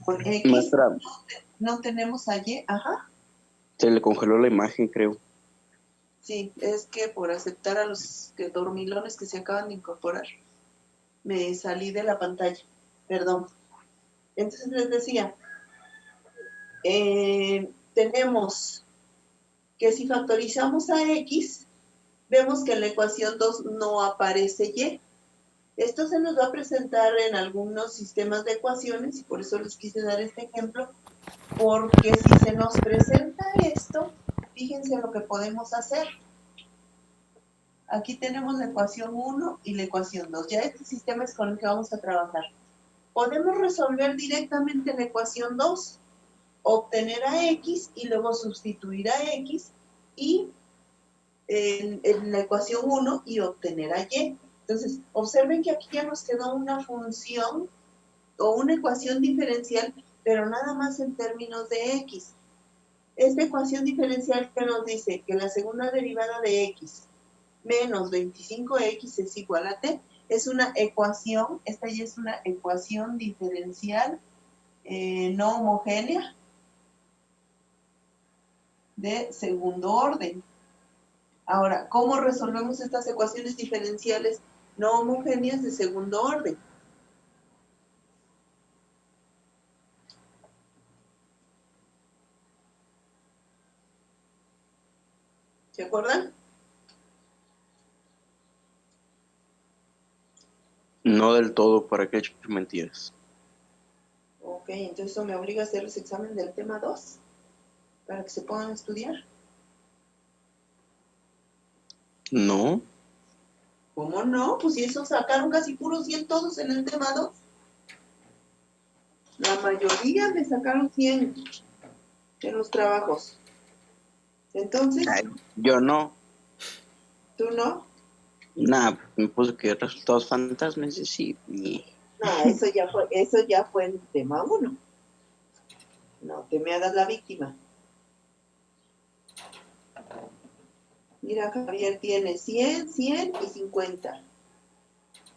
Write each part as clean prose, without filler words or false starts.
Con X Maestra, no tenemos a Y, ajá. se le congeló la imagen, creo. Sí, es que por aceptar a los dormilones que se acaban de incorporar, me salí de la pantalla, perdón. Entonces les decía, tenemos que si factorizamos a X, vemos que en la ecuación 2 no aparece Y. Esto se nos va a presentar en algunos sistemas de ecuaciones, y por eso les quise dar este ejemplo, porque si se nos presenta esto, fíjense lo que podemos hacer. Aquí tenemos la ecuación 1 y la ecuación 2. Ya este sistema es con el que vamos a trabajar. Podemos resolver directamente la ecuación 2, obtener a X y luego sustituir a X y en la ecuación 1 y obtener a Y. Entonces, observen que aquí ya nos quedó una función o una ecuación diferencial, pero nada más en términos de X. Esta ecuación diferencial que nos dice que la segunda derivada de X menos 25X es igual a T. Es una ecuación, esta ya es una ecuación diferencial no homogénea de segundo orden. Ahora, ¿cómo resolvemos estas ecuaciones diferenciales no homogéneas de segundo orden? ¿Se acuerdan? No del todo, ¿para qué echar mentiras? Ok, entonces eso me obliga a hacerles examen del tema 2 para que se puedan estudiar. No. ¿Cómo no? Pues si eso sacaron casi puros 100 todos en el tema 2. La mayoría me sacaron 100 en los trabajos. Entonces, Ay, yo no. ¿tú no? Nada, me puse que resultados fantasmas y sí. No, eso ya fue el tema 1. No te me hagas la víctima. Mira, Javier tiene 100, 100 y 50.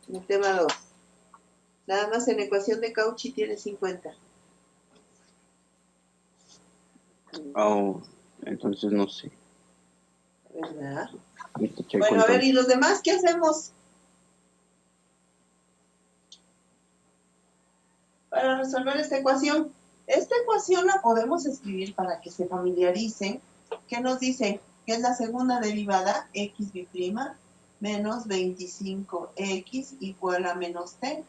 En el tema 2. Nada más en ecuación de Cauchy tiene 50. Oh, entonces no sé. ¿Verdad? Bueno, a ver, ¿y los demás qué hacemos? Para resolver esta ecuación. Esta ecuación la podemos escribir para que se familiaricen. ¿Qué nos dice? Que es la segunda derivada, x' menos 25x igual a menos t.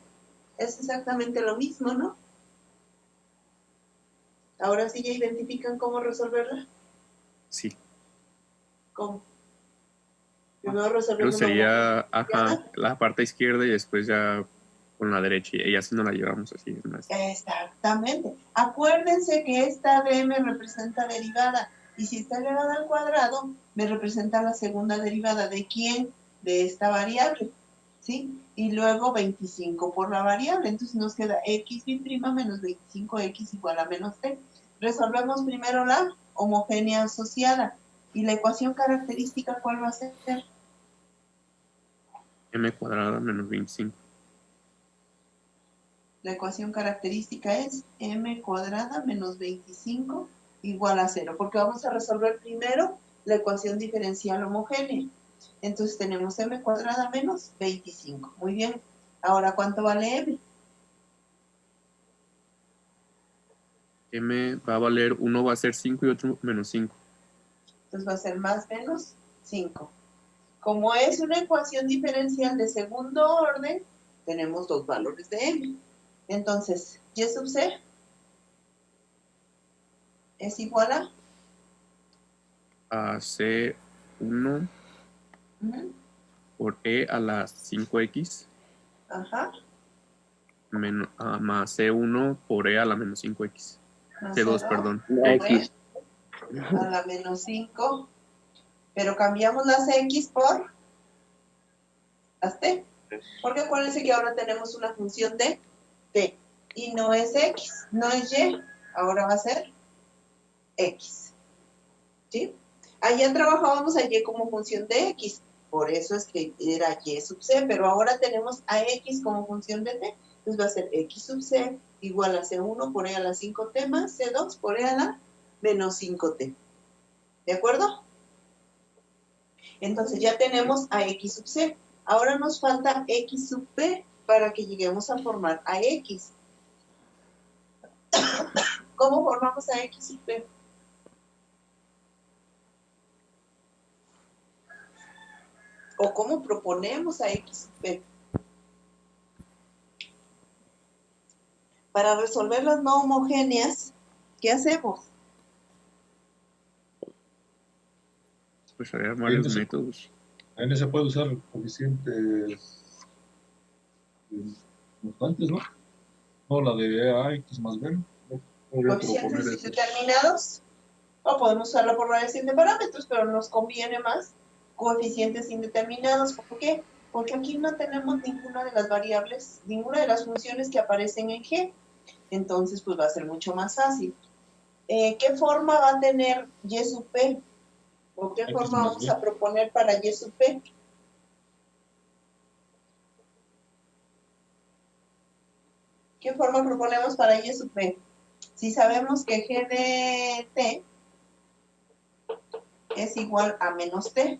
Es exactamente lo mismo, ¿no? Ahora sí ya identifican cómo resolverla. Sí. ¿Cómo? Primero resolviendo Sería, la parte izquierda y después ya con la derecha, y así no la llevamos así. Exactamente. Acuérdense que esta d me representa derivada, y si está elevada al cuadrado, me representa la segunda derivada. ¿De quién? De esta variable, ¿sí? Y luego 25 por la variable, entonces nos queda x' menos 25x igual a menos t. Resolvemos primero la homogénea asociada, y la ecuación característica, ¿cuál va a ser? M cuadrada menos 25. La ecuación característica es m cuadrada menos 25 igual a 0, porque vamos a resolver primero la ecuación diferencial homogénea. Entonces tenemos m cuadrada menos 25. Muy bien. Ahora, ¿cuánto vale m? M va a valer, uno va a ser 5 y otro menos 5. Entonces va a ser más menos 5. Como es una ecuación diferencial de segundo orden, tenemos dos valores de m. Entonces, y sub c es igual a C1 por E a la 5X más C1 por E a la menos 5X. C2, perdón. X. A la menos 5. Pero cambiamos las X por las T. Porque acuérdense que ahora tenemos una función de T. Y no es X, no es Y. Ahora va a ser X. ¿Sí? Allá trabajábamos a Y como función de X. Por eso es que era Y sub C. Pero ahora tenemos a X como función de T. Entonces va a ser X sub C igual a C1 por E a la 5T más C2 por E a la menos 5T. ¿De acuerdo? Entonces ya tenemos a X sub C. Ahora nos falta X sub P para que lleguemos a formar a X. ¿Cómo formamos a X sub P? ¿O cómo proponemos a X sub P? Para resolver las no homogéneas, ¿qué hacemos? Pues hay varios métodos. Ahí no se puede usar coeficientes constantes, ¿no? No, la de AX más B. Coeficientes indeterminados. O podemos usarlo por variación de parámetros, pero nos conviene más coeficientes indeterminados. ¿Por qué? Porque aquí no tenemos ninguna de las variables, ninguna de las funciones que aparecen en G. Entonces, pues va a ser mucho más fácil. ¿Qué forma va a tener Y sub P? ¿O qué forma vamos a proponer para Y sub P? ¿Qué forma proponemos para Y sub P? Si sabemos que G de T es igual a menos T.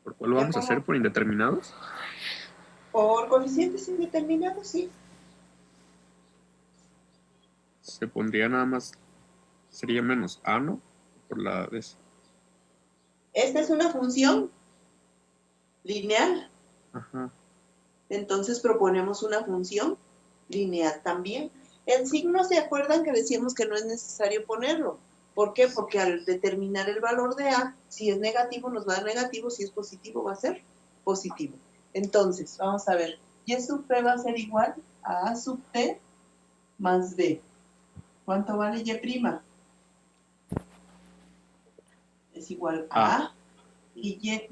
¿Por cuál lo vamos a hacer? ¿Por indeterminados? Por coeficientes indeterminados, sí. Se pondría nada más, sería menos A, ¿no? Por la vez. Esta es una función lineal. Ajá. Entonces proponemos una función lineal también. El signo, ¿se acuerdan que decíamos que no es necesario ponerlo? ¿Por qué? Porque al determinar el valor de A, si es negativo nos va a dar negativo, si es positivo va a ser positivo. Entonces, vamos a ver, Y sub P va a ser igual a A sub T más B. ¿Cuánto vale Y'? Es igual a A y Y',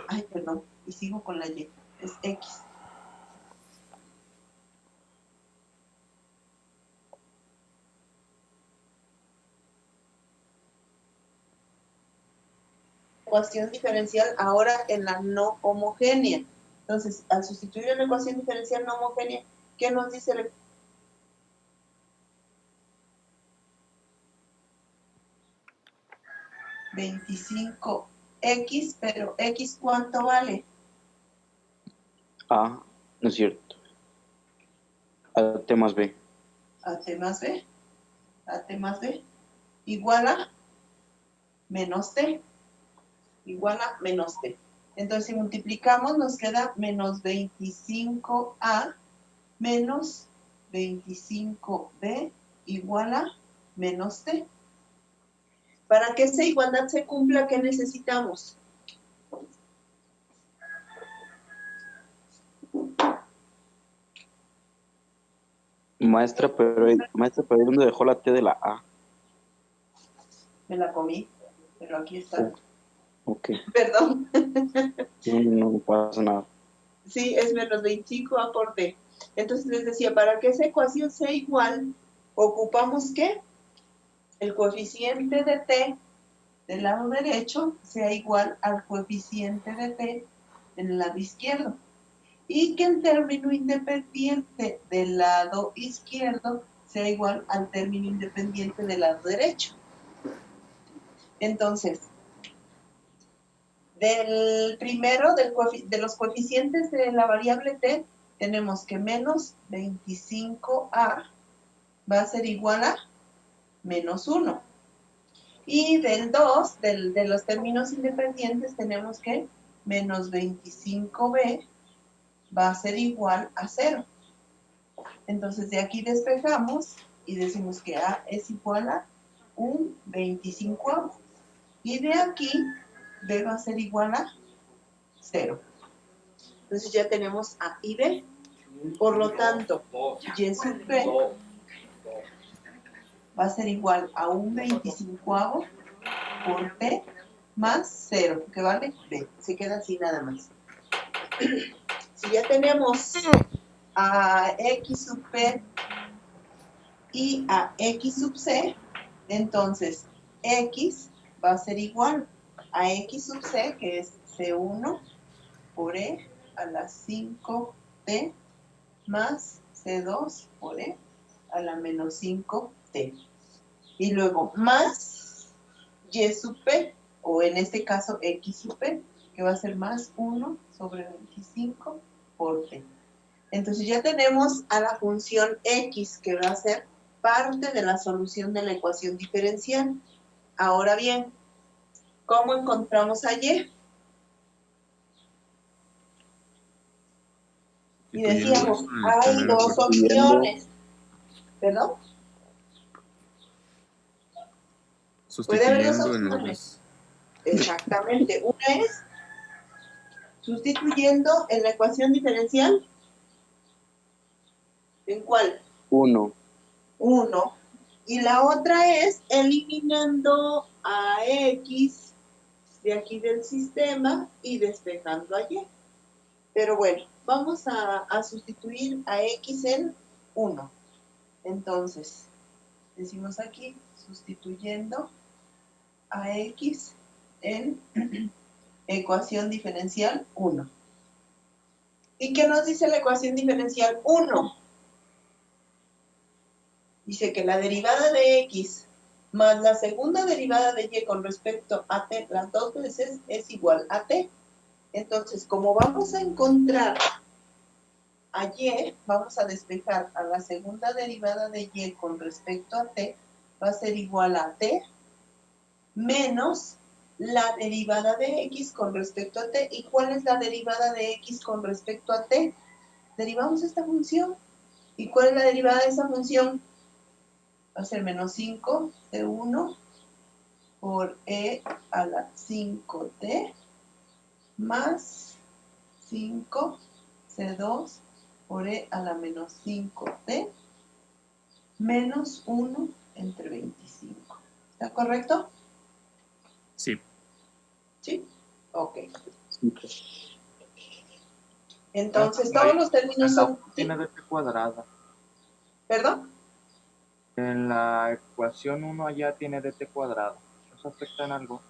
ay, perdón, y sigo con la Y, es X. Ecuación diferencial ahora en la no homogénea. Entonces, al sustituir en la ecuación diferencial no homogénea, ¿qué nos dice la 25x, pero x ¿cuánto vale? A, no es cierto. A T más B. AT más B. AT más B. Igual a menos T. Igual a menos T. Entonces, si multiplicamos, nos queda menos 25A menos 25B igual a menos T. Para que esa igualdad se cumpla, ¿qué necesitamos? Maestra, pero ¿dónde dejó la T de la A? Me la comí, pero aquí está. Ok. Perdón. No pasa nada. Sí, es menos 25A por T. Entonces les decía, para que esa ecuación sea igual, ocupamos que el coeficiente de T del lado derecho sea igual al coeficiente de T en el lado izquierdo. Y que el término independiente del lado izquierdo sea igual al término independiente del lado derecho. Entonces, del primero, de los coeficientes de la variable t, tenemos que menos 25a va a ser igual a menos 1. Y del 2, de los términos independientes, tenemos que menos 25b va a ser igual a 0. Entonces, de aquí despejamos y decimos que a es igual a un 25. Y de aquí b va a ser igual a 0. Entonces ya tenemos A y B. Por lo tanto, Y sub B va a ser igual a un 25 por T más 0, que vale B. Se queda así nada más. Si ya tenemos a X sub P y a X sub C, entonces X va a ser igual a X sub C, que es C1 por E a la 5T más C2 por E a la menos 5T. Y luego más Y sub P, o en este caso X sub P, que va a ser más 1 sobre 25 por T. Entonces ya tenemos a la función X, que va a ser parte de la solución de la ecuación diferencial. Ahora bien, ¿cómo encontramos a Y? Y decíamos, hay dos opciones. ¿Perdón? Puede haber dos Sustituyendo en opciones. Exactamente. Una es sustituyendo en la ecuación diferencial. ¿En cuál? 1. 1. Y la otra es eliminando a X de aquí del sistema y despejando a Y. Pero bueno, vamos a sustituir a X en 1. Entonces, decimos aquí, sustituyendo a X en ecuación diferencial 1. ¿Y qué nos dice la ecuación diferencial 1? Dice que la derivada de X más la segunda derivada de Y con respecto a T, las dos veces, es igual a T. Entonces, como vamos a encontrar a Y, vamos a despejar a la segunda derivada de Y con respecto a T, va a ser igual a T menos la derivada de X con respecto a T. ¿Y cuál es la derivada de X con respecto a T? Derivamos esta función. ¿Y cuál es la derivada de esa función? Va a ser menos 5 C1 por E a la 5T más 5 C2 por E a la menos 5T menos 1 entre 25. ¿Está correcto? Sí. ¿Sí? Ok. Sí. Entonces, todos los términos son... Tiene dt cuadrada. ¿Perdón? En la ecuación 1 allá tiene dt cuadrada. ¿Eso afecta en algo?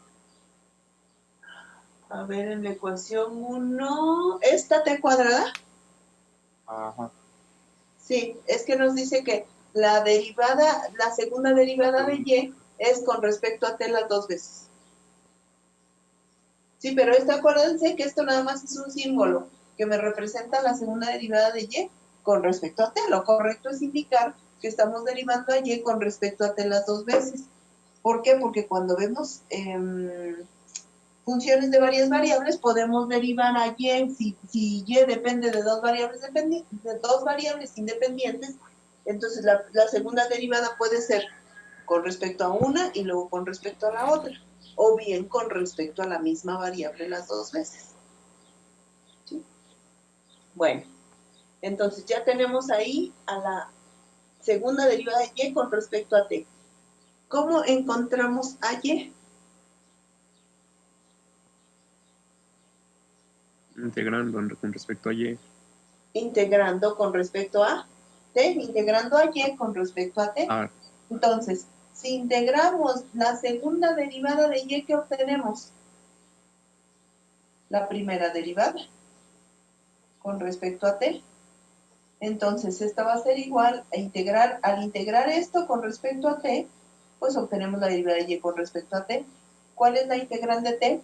A ver, en la ecuación 1... ¿Esta T cuadrada? Ajá. Sí, es que nos dice que la derivada, la segunda derivada de Y es con respecto a T las dos veces. Sí, pero acuérdense que esto nada más es un símbolo que me representa la segunda derivada de Y con respecto a T. Lo correcto es indicar que estamos derivando a Y con respecto a T las dos veces. ¿Por qué? Porque cuando vemos funciones de varias variables, podemos derivar a Y, si Y depende de dos variables independientes, entonces la segunda derivada puede ser con respecto a una y luego con respecto a la otra, o bien con respecto a la misma variable las dos veces. ¿Sí? Bueno, entonces ya tenemos ahí a la segunda derivada de Y con respecto a T. ¿Cómo encontramos a Y? Integrando con respecto a Y. Integrando con respecto a T, integrando a Y con respecto a T. Ah, Entonces, si integramos la segunda derivada de Y, ¿qué obtenemos? La primera derivada con respecto a T. Entonces, esta va a ser igual a integrar, al integrar esto con respecto a T, pues obtenemos la derivada de Y con respecto a T. ¿Cuál es la integral de T?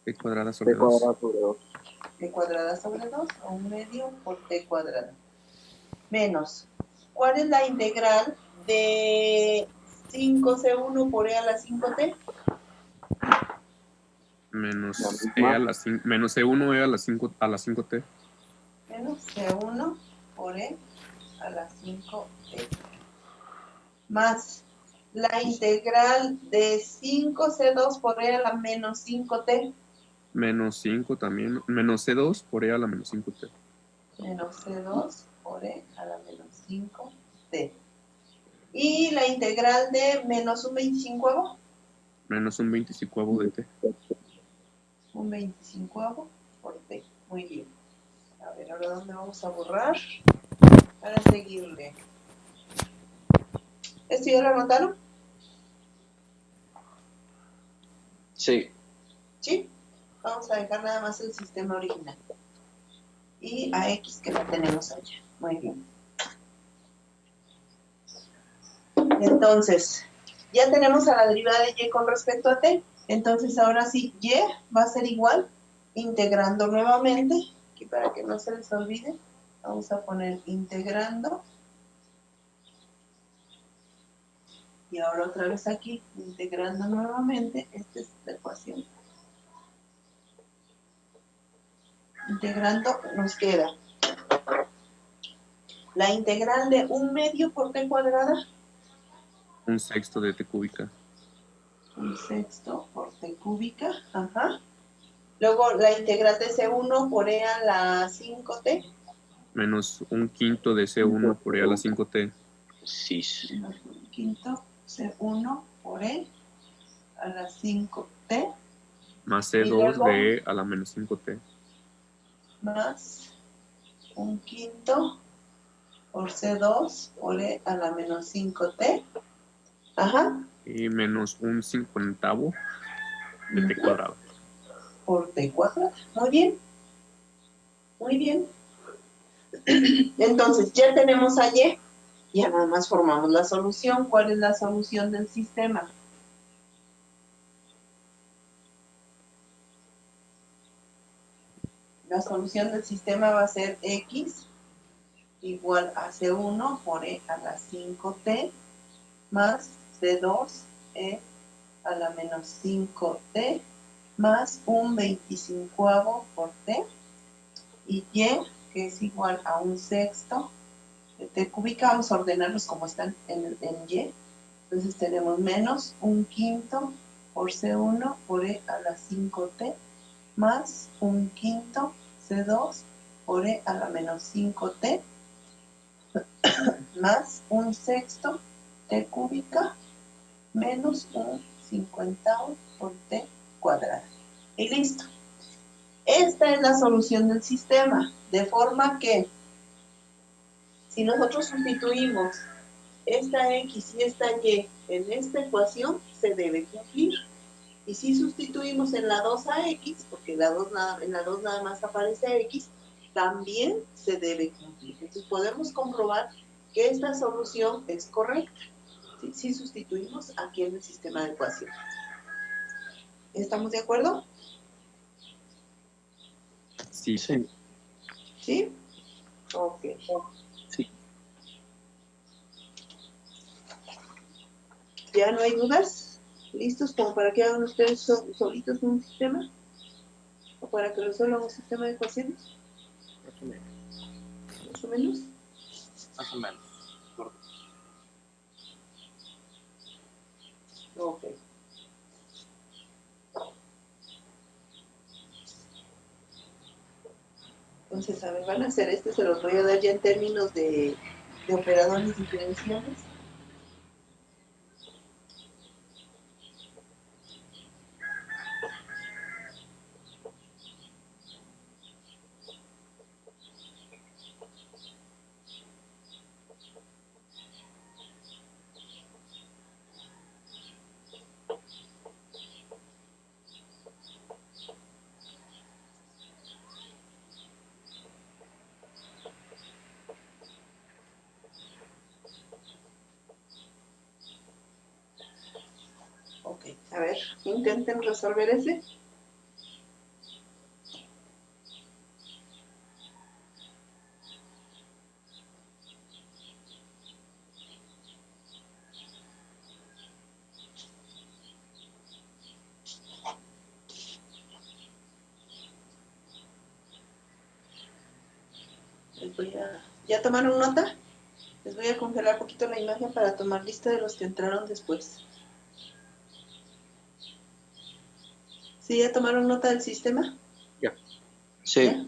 T cuadrada sobre T 2. cuadrada sobre 2. T cuadrada sobre 2, o 1 medio por T cuadrada. Menos, ¿cuál es la integral de 5C1 por E a la 5T? Menos La E misma. a la menos E1 E a la 5T. Menos C1 por E a la 5T. Más la integral de 5C2 por E a la menos 5T. Menos 5 también. Menos C2 por E a la menos 5T. Menos C2 por E a la menos 5T. Y la integral de menos un 25avo. Menos un 25avo de T. Un 25avo por T. Muy bien. A ver, ahora ¿dónde vamos a borrar? Para seguirle. ¿Esto ya lo anotaron? Sí. ¿Sí? Vamos a dejar nada más el sistema original. Y a X que la tenemos allá. Muy bien. Entonces, ya tenemos a la derivada de Y con respecto a T. Entonces, ahora sí, Y va a ser igual, integrando nuevamente, aquí para que no se les olvide, vamos a poner integrando. Y ahora otra vez aquí, integrando nuevamente, esta es la ecuación. Integrando nos queda la integral de 1/2 por T cuadrada. 1/6 de T cúbica. 1/6 por T cúbica, ajá. Luego la integral de C1 por E a la 5T. Menos 1/5 de C1 por E a la 5T. Sí. Menos 1/5 C1 por E a la 5T. Más Y C2 luego de E a la menos 5T. más 1/5 por C2 por E a la menos 5T. Ajá. Y menos 1/50 de T Ujú. cuadrado. Por T cuadrado. Muy bien. Muy bien. Entonces, ya tenemos a Y. Ya nada más formamos la solución. ¿Cuál es la solución del sistema? La solución del sistema va a ser X igual a C1 por E a la 5T más C2 E a la menos 5T más un 25 por T y Y, que es igual a 1/6 de T cúbica. Vamos a ordenarlos como están en Y. Entonces tenemos menos 1/5 por C1 por E a la 5T más 1/5 C2 por E a la menos 5T más 1/6 T cúbica menos 1/50 por T cuadrada. Y listo. Esta es la solución del sistema, de forma que si nosotros sustituimos esta X y esta Y en esta ecuación, se debe cumplir. Y si sustituimos en la 2 a X, porque en la 2 nada más aparece X, también se debe cumplir. Entonces podemos comprobar que esta solución es correcta. Si sustituimos aquí en el sistema de ecuaciones. ¿Estamos de acuerdo? Sí. Sí. ¿Sí? Ok. Sí. ¿Ya no hay dudas? ¿Listos como para que hagan ustedes solitos un sistema? ¿O para que resuelvan un sistema de ecuaciones? Más o menos. Más o menos. Más o menos. Ok. Entonces, a ver, van a hacer se los voy a dar ya en términos de operadores diferenciales. Ok, a ver, intenten resolver ese. ¿Ya tomaron nota? Les voy a congelar un poquito la imagen para tomar lista de los que entraron después. ¿Sí ya tomaron nota del sistema? Ya. Sí. ¿Ya?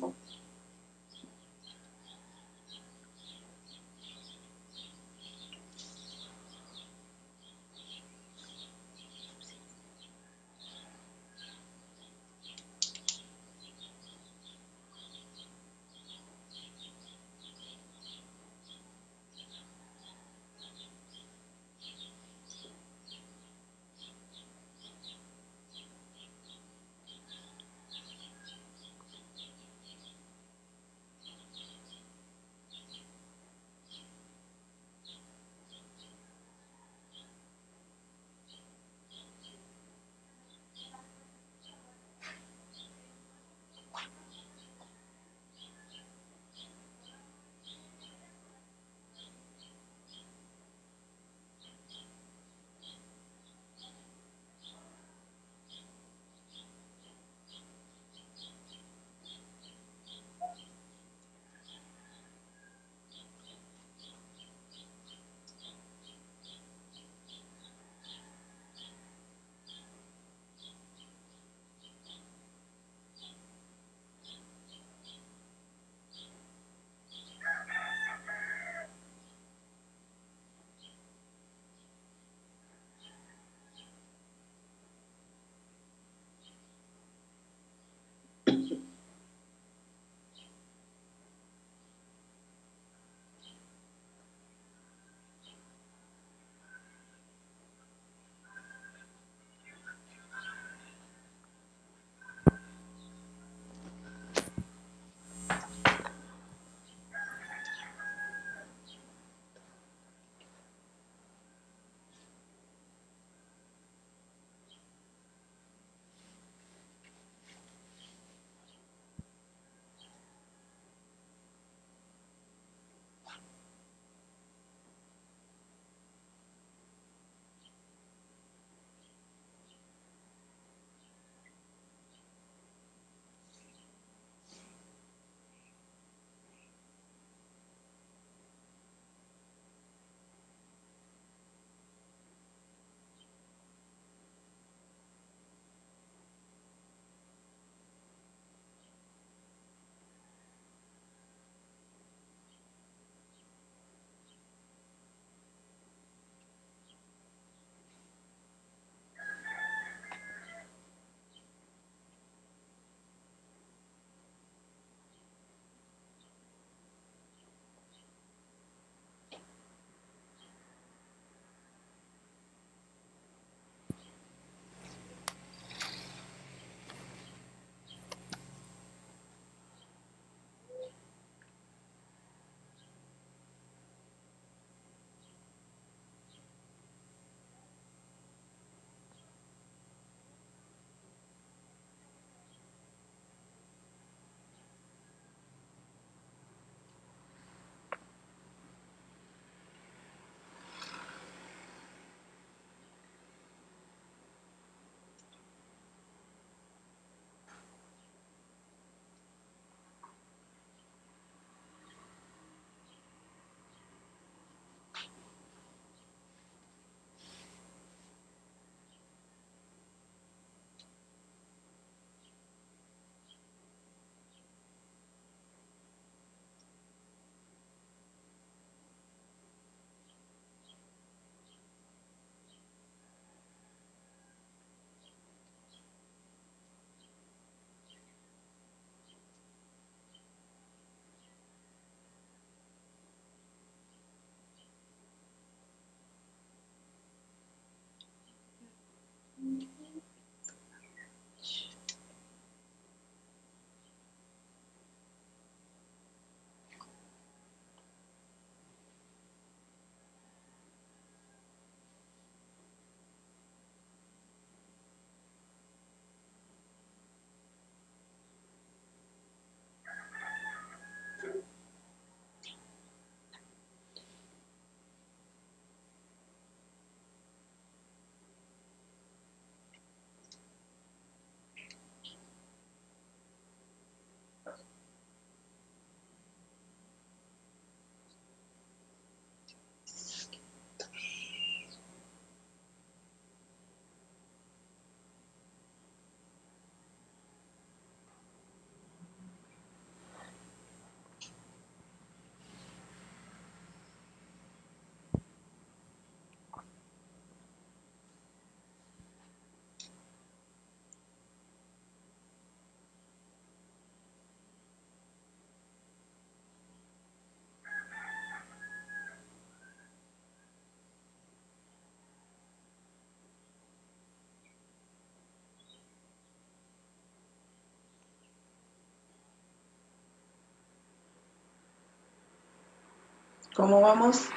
¿Cómo vamos?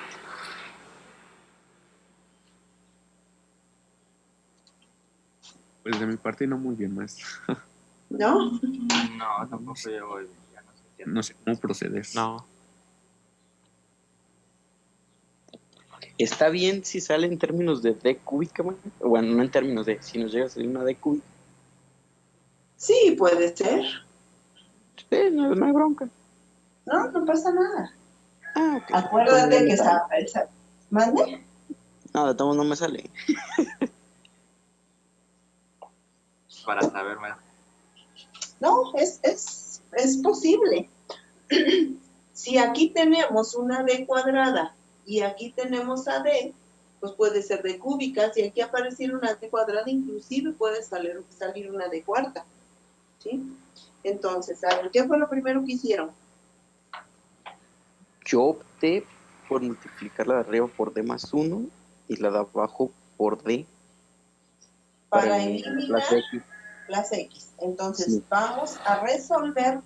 Pues de mi parte no muy bien, maestra. ¿No? No, tampoco yo voy bien, ya no sé qué. No sé cómo proceder. No. Está bien si sale en términos de D cúbica, man. Bueno, no en términos de, si nos llega a salir una D cúbica. Sí, puede ser. Sí, no hay bronca. No, no pasa nada. Ah, ok. Acuérdate que Entonces, está. ¿Mande? no, de todos no me sale. Para saber más. No, es posible. Si aquí tenemos una D cuadrada y aquí tenemos a D, pues puede ser D cúbica. Si aquí apareciera una D cuadrada, inclusive puede salir una D cuarta. ¿Sí? Entonces, a ver, ¿qué fue lo primero que hicieron? Yo opté por multiplicar la de arriba por D más 1 y la de abajo por D. Para eliminar eliminar las X. las X. Entonces, Sí. vamos a resolver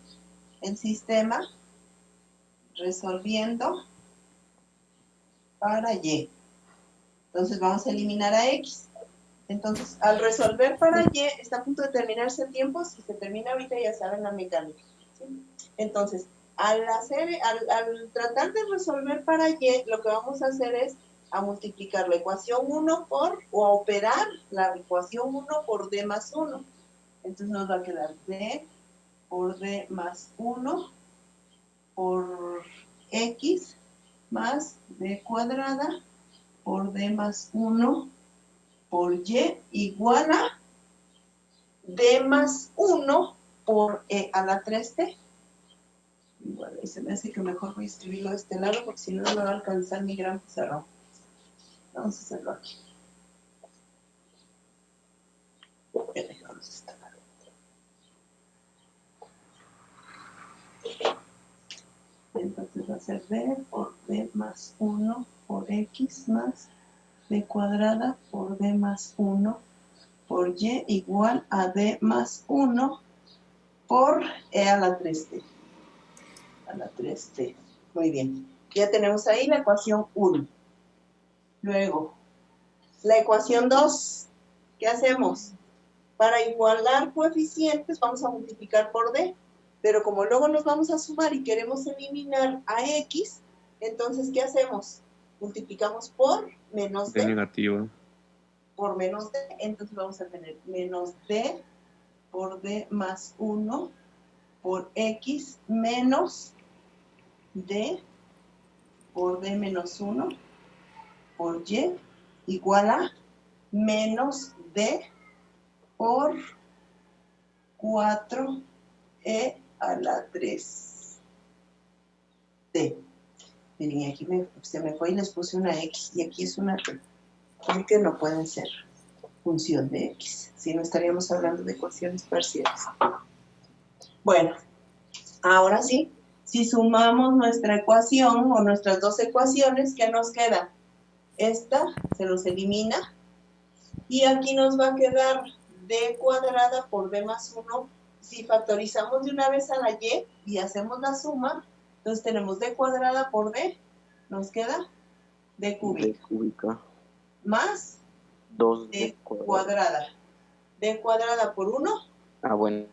el sistema resolviendo para Y. Entonces, vamos a eliminar a X. Entonces, al resolver para Y, está a punto de terminarse el tiempo. Si se termina ahorita, ya saben la mecánica. ¿Sí? Entonces, al tratar de resolver para Y, lo que vamos a hacer es a multiplicar la ecuación 1 o a operar la ecuación 1 por D más 1. Entonces nos va a quedar D por D más 1 por X más D cuadrada por D más 1 por Y igual a D más 1 por E a la 3T. Igual, ahí se me hace que mejor voy a escribirlo de este lado porque si no, no me va a alcanzar mi gran pizarrón. Vamos a hacerlo aquí. Ya dejamos esta lado. Entonces va a ser D por D más 1 por X más D cuadrada por D más 1 por Y igual a D más 1 por E a la 3T. A la 3T. Muy bien. Ya tenemos ahí la ecuación 1. Luego, la ecuación 2. ¿Qué hacemos? Para igualar coeficientes vamos a multiplicar por D. Pero como luego nos vamos a sumar y queremos eliminar a X, entonces, ¿qué hacemos? Multiplicamos por menos De D. negativo. Por menos D, entonces vamos a tener menos D por D más 1 por X menos D por D menos 1 por Y igual a menos D por 4E a la 3T. Miren, aquí se me fue y les puse una X y aquí es una T. Porque no pueden ser función de X, si no estaríamos hablando de ecuaciones parciales. Bueno, ahora sí, si sumamos nuestra ecuación o nuestras dos ecuaciones, ¿qué nos queda? Esta se nos elimina y aquí nos va a quedar D cuadrada por D más 1. Si factorizamos de una vez a la Y hacemos la suma, entonces tenemos D cuadrada por D, nos queda D cúbica. D cúbica. Más 2D D cuadrada. cuadrada. D cuadrada por 1. Ah, bueno.